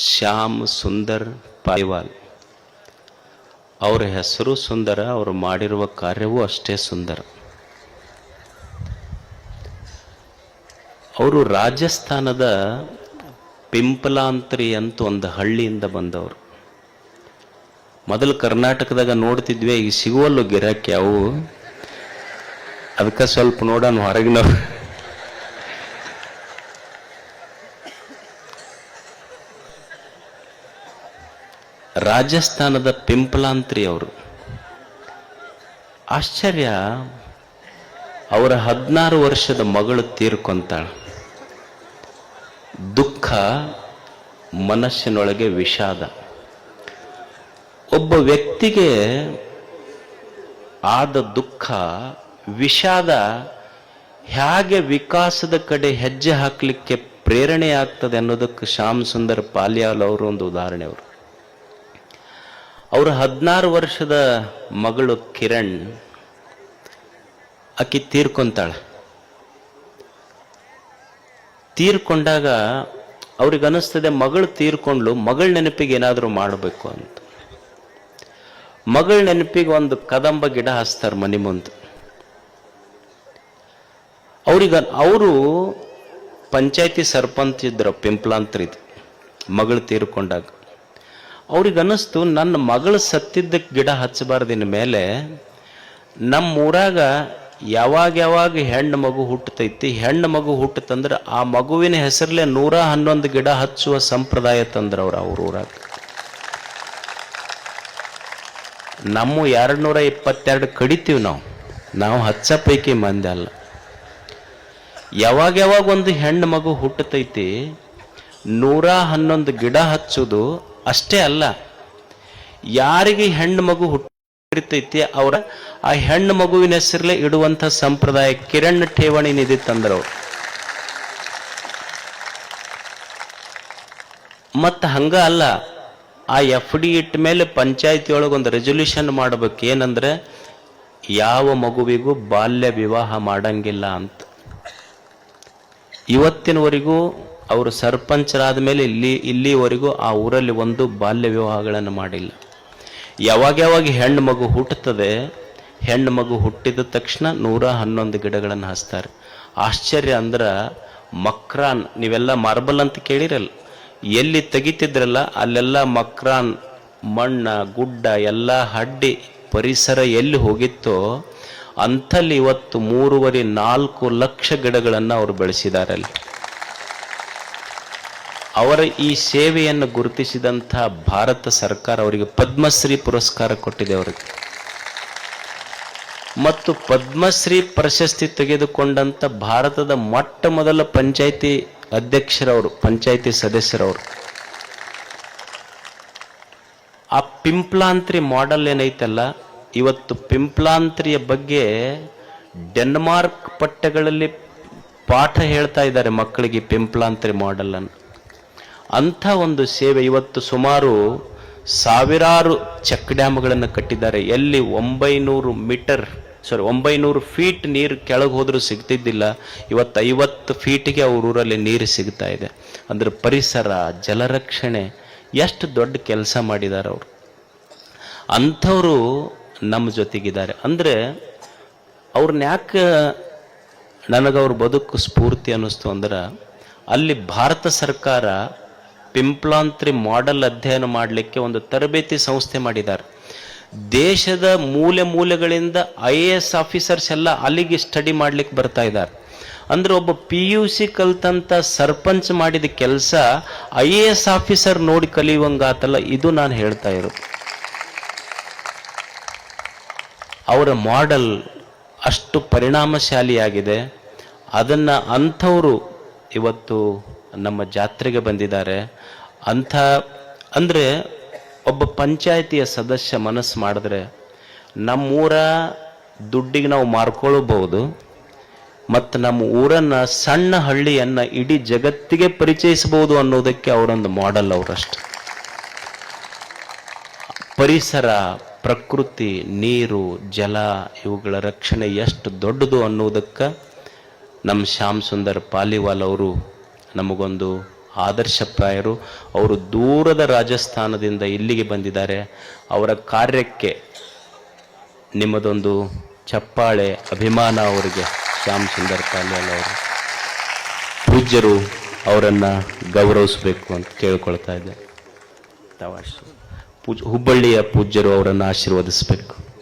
ಶ್ಯಾಮ್ ಸುಂದರ್ ಪಾಲಿವಾಲ್. ಅವರ ಹೆಸರು ಸುಂದರ, ಅವರು ಮಾಡಿರುವ ಕಾರ್ಯವೂ ಅಷ್ಟೇ ಸುಂದರ. ಅವರು ರಾಜಸ್ಥಾನದ ಪಿಂಪಲಾಂತ್ರಿ ಅಂತ ಒಂದು ಹಳ್ಳಿಯಿಂದ ಬಂದವರು. ಮೊದಲು ಕರ್ನಾಟಕದಾಗ ನೋಡ್ತಿದ್ವಿ, ಈಗ ಸಿಗುವಲ್ಲು ಗಿರಾಕಿ ಅವು, ಅದಕ್ಕೆ ಸ್ವಲ್ಪ ನೋಡೋಣ ಹೊರಗಿನವ್ರು. ರಾಜಸ್ಥಾನದ ಪಿಂಪಲಾಂತ್ರಿ ಅವರು. ಆಶ್ಚರ್ಯ, ಅವರ 16 ವರ್ಷದ ಮಗಳು ತೀರ್ಕೊಂತಾಳ. ದುಃಖ, ಮನಸ್ಸಿನೊಳಗೆ ವಿಷಾದ. ಒಬ್ಬ ವ್ಯಕ್ತಿಗೆ ಆದ ದುಃಖ, ವಿಷಾದ ಹೇಗೆ ವಿಕಾಸದ ಕಡೆ ಹೆಜ್ಜೆ ಹಾಕಲಿಕ್ಕೆ ಪ್ರೇರಣೆ ಆಗ್ತದೆ ಅನ್ನೋದಕ್ಕೆ ಶ್ಯಾಮ್ ಸುಂದರ್ ಪಾಲಿವಾಲ್ ಅವರು ಒಂದು ಉದಾಹರಣೆ. ಅವರು 16 ವರ್ಷದ ಮಗಳು ಕಿರಣ್, ಆಕಿ ತೀರ್ಕೊಂತಾಳೆ. ತೀರ್ಕೊಂಡಾಗ ಅವ್ರಿಗೆ ಅನಿಸ್ತದೆ, ಮಗಳು ತೀರ್ಕೊಂಡ್ಲು, ಮಗಳ ನೆನಪಿಗೆ ಏನಾದರೂ ಮಾಡಬೇಕು ಅಂತ. ಮಗಳ ನೆನಪಿಗೆ ಒಂದು ಕದಂಬ ಗಿಡ ಹಚ್ತಾರೆ ಮನೆ ಮುಂದೆ. ಅವರು ಪಂಚಾಯತಿ ಸರ್ಪಂಚ್ ಇದ್ರು ಪಿಂಪಲಾಂತ್ರಿದು. ಮಗಳು ತೀರ್ಕೊಂಡಾಗ ಅವ್ರಿಗೆ ಅನ್ನಿಸ್ತು, ನನ್ನ ಮಗಳು ಸತ್ತಿದ್ದಕ್ಕೆ ಗಿಡ ಹಚ್ಚಬಾರ್ದಿನ ಮೇಲೆ ನಮ್ಮ ಊರಾಗ ಯಾವಾಗ ಹೆಣ್ಣು ಮಗು ಹುಟ್ಟತೈತಿ, ಹೆಣ್ಣು ಮಗು ಹುಟ್ಟತಂದ್ರೆ ಆ ಮಗುವಿನ ಹೆಸರಲ್ಲೇ 111 ಗಿಡ ಹಚ್ಚುವ ಸಂಪ್ರದಾಯ ತಂದ್ರ ಅವ್ರ ಊರಾಗ. ನಮ್ಮ 222 ಕಡಿತೀವಿ ನಾವು ಹಚ್ಚ ಪೈಕಿ ಮಂದಿ ಅಲ್ಲ. ಯಾವಾಗ ಒಂದು ಹೆಣ್ಣು ಮಗು ಹುಟ್ಟತೈತಿ 111 ಗಿಡ ಹಚ್ಚುದು ಅಷ್ಟೇ ಅಲ್ಲ, ಯಾರಿಗೆ ಹೆಣ್ಣು ಮಗು ಹುಟ್ಟಿರ್ತೈತಿ ಅವರ ಆ ಹೆಣ್ಣು ಮಗುವಿನ ಹೆಸರಲ್ಲೇ ಇಡುವಂತ ಸಂಪ್ರದಾಯ ಕಿರಣ್ ಠೇವಣಿ ನಿಧಿ ತಂದ್ರವ್ರು. ಮತ್ತ ಹಂಗ ಅಲ್ಲ, ಆ FD ಇಟ್ಟ ಮೇಲೆ ಪಂಚಾಯತಿ ಒಳಗೊಂದು ರೆಸೊಲ್ಯೂಷನ್ ಮಾಡ್ಬೇಕು, ಏನಂದ್ರೆ ಯಾವ ಮಗುವಿಗೂ ಬಾಲ್ಯ ವಿವಾಹ ಮಾಡಂಗಿಲ್ಲ ಅಂತ. ಇವತ್ತಿನವರೆಗೂ ಅವರು ಸರ್ಪಂಚರಾದ ಮೇಲೆ ಇಲ್ಲಿವರೆಗೂ ಆ ಊರಲ್ಲಿ ಒಂದು ಬಾಲ್ಯ ವಿವಾಹಗಳನ್ನು ಮಾಡಿಲ್ಲ. ಯಾವಾಗ ಹೆಣ್ಣು ಮಗು ಹುಟ್ಟುತ್ತದೆ, ಹೆಣ್ಣು ಮಗು ಹುಟ್ಟಿದ ತಕ್ಷಣ 111 ಗಿಡಗಳನ್ನು ಹಚ್ತಾರೆ. ಆಶ್ಚರ್ಯ ಅಂದ್ರೆ, ಮಕ್ರಾನ್, ನೀವೆಲ್ಲ ಮಾರ್ಬಲ್ ಅಂತ ಕೇಳಿರಲ್ಲ, ಎಲ್ಲಿ ತೆಗಿತಿದ್ರಲ್ಲ ಅಲ್ಲೆಲ್ಲ ಮಕ್ರಾನ್, ಮಣ್ಣ ಗುಡ್ಡ ಎಲ್ಲ ಹಡ್ಡಿ ಪರಿಸರ ಎಲ್ಲಿ ಹೋಗಿತ್ತೋ ಅಂಥಲ್ಲಿ ಇವತ್ತು 3.5-4 ಲಕ್ಷ ಗಿಡಗಳನ್ನು ಅವರು ಬೆಳೆಸಿದ್ದಾರೆ ಅಲ್ಲಿ. ಅವರ ಈ ಸೇವೆಯನ್ನು ಗುರುತಿಸಿದಂಥ ಭಾರತ ಸರ್ಕಾರ ಅವರಿಗೆ ಪದ್ಮಶ್ರೀ ಪುರಸ್ಕಾರ ಕೊಟ್ಟಿದೆ ಅವರಿಗೆ. ಮತ್ತು ಪದ್ಮಶ್ರೀ ಪ್ರಶಸ್ತಿ ತೆಗೆದುಕೊಂಡಂತ ಭಾರತದ ಮೊಟ್ಟ ಮೊದಲ ಪಂಚಾಯಿತಿ ಅಧ್ಯಕ್ಷರವರು, ಪಂಚಾಯಿತಿ ಸದಸ್ಯರವರು. ಆ ಪಿಂಪಲಾಂತ್ರಿ ಮಾಡೆಲ್ ಏನೈತಲ್ಲ, ಇವತ್ತು ಪಿಂಪಲಾಂತ್ರಿಯ ಬಗ್ಗೆ ಡೆನ್ಮಾರ್ಕ್ ಪಠ್ಯಗಳಲ್ಲಿ ಪಾಠ ಹೇಳ್ತಾ ಇದ್ದಾರೆ ಮಕ್ಕಳಿಗೆ, ಪಿಂಪಲಾಂತ್ರಿ ಮಾಡೆಲ್ ಅನ್ನು. ಅಂಥ ಒಂದು ಸೇವೆ ಇವತ್ತು ಸುಮಾರು 1000 ಚೆಕ್ ಡ್ಯಾಮ್ಗಳನ್ನು ಕಟ್ಟಿದ್ದಾರೆ. ಎಲ್ಲಿ 900 ಫೀಟ್ ನೀರು ಕೆಳಗೆ ಹೋದ್ರೂ ಸಿಗ್ತಿದ್ದಿಲ್ಲ, ಇವತ್ತು 50 ಫೀಟ್ಗೆ ಅವ್ರ ಊರಲ್ಲಿ ನೀರು ಸಿಗ್ತಾ ಇದೆ. ಅಂದ್ರೆ ಪರಿಸರ, ಜಲರಕ್ಷಣೆ ಎಷ್ಟು ದೊಡ್ಡ ಕೆಲಸ ಮಾಡಿದ್ದಾರೆ ಅವರು. ಅಂಥವರು ನಮ್ಮ ಜೊತೆಗಿದ್ದಾರೆ. ಅಂದರೆ ಅವ್ರನ್ನ ಯಾಕೆ ನನಗವ್ರ ಬದುಕು ಸ್ಫೂರ್ತಿ ಅನ್ನಿಸ್ತು ಅಂದ್ರೆ, ಅಲ್ಲಿ ಭಾರತ ಸರ್ಕಾರ ಪಿಂಪಲಾಂತ್ರಿ ಮಾಡೆಲ್ ಅಧ್ಯಯನ ಮಾಡಲಿಕ್ಕೆ ಒಂದು ತರಬೇತಿ ಸಂಸ್ಥೆ ಮಾಡಿದ್ದಾರೆ. ದೇಶದ ಮೂಲೆಗಳಿಂದ IAS ಆಫೀಸರ್ಸ್ ಎಲ್ಲ ಅಲ್ಲಿಗೆ ಸ್ಟಡಿ ಮಾಡ್ಲಿಕ್ಕೆ ಬರ್ತಾ ಇದ್ದಾರೆ. ಅಂದ್ರೆ ಒಬ್ಬ PUC ಕಲ್ತಂತ ಸರ್ಪಂಚ್ ಮಾಡಿದ ಕೆಲಸ IAS ಆಫೀಸರ್ ನೋಡಿ ಕಲಿಯುವಂಗಾತಲ್ಲ, ಇದು ನಾನು ಹೇಳ್ತಾ ಇರೋದು. ಅವರ ಮಾಡೆಲ್ ಅಷ್ಟು ಪರಿಣಾಮಶಾಲಿಯಾಗಿದೆ. ಅದನ್ನ ಅಂಥವರು ಇವತ್ತು ನಮ್ಮ ಜಾತ್ರೆಗೆ ಬಂದಿದ್ದಾರೆ. ಅಂದ್ರೆ ಒಬ್ಬ ಪಂಚಾಯತಿಯ ಸದಸ್ಯ ಮನಸ್ಸು ಮಾಡಿದ್ರೆ ನಮ್ಮೂರ ದುಡ್ಡಿಗೆ ನಾವು ಮಾರ್ಕೊಳ್ಳಬಹುದು, ಮತ್ತು ನಮ್ಮ ಊರನ್ನ, ಸಣ್ಣ ಹಳ್ಳಿಯನ್ನ ಇಡೀ ಜಗತ್ತಿಗೆ ಪರಿಚಯಿಸಬಹುದು ಅನ್ನೋದಕ್ಕೆ ಅವರೊಂದು ಮಾಡೆಲ್. ಅವರಷ್ಟು ಪರಿಸರ, ಪ್ರಕೃತಿ, ನೀರು, ಜಲ ಇವುಗಳ ರಕ್ಷಣೆ ಎಷ್ಟು ದೊಡ್ಡದು ಅನ್ನೋದಕ್ಕೆ ನಮ್ಮ ಶ್ಯಾಮ್ ಸುಂದರ್ ಪಾಲಿವಾಲ್ ಅವರು ನಮಗೊಂದು ಆದರ್ಶಪ್ರಾಯರು. ಅವರು ದೂರದ ರಾಜಸ್ಥಾನದಿಂದ ಇಲ್ಲಿಗೆ ಬಂದಿದ್ದಾರೆ. ಅವರ ಕಾರ್ಯಕ್ಕೆ ನಿಮ್ಮದೊಂದು ಚಪ್ಪಾಳೆ, ಅಭಿಮಾನ ಅವರಿಗೆ. ಶ್ಯಾಮ್ ಸುಂದರ್ ಪಾಲ್ಯಾಲ್ ಅವರು ಪೂಜ್ಯರು ಅವರನ್ನು ಗೌರವಿಸಬೇಕು ಅಂತ ಕೇಳ್ಕೊಳ್ತಾ ಇದ್ದೆ. ಹುಬ್ಬಳ್ಳಿಯ ಪೂಜ್ಯರು ಅವರನ್ನು ಆಶೀರ್ವದಿಸಬೇಕು.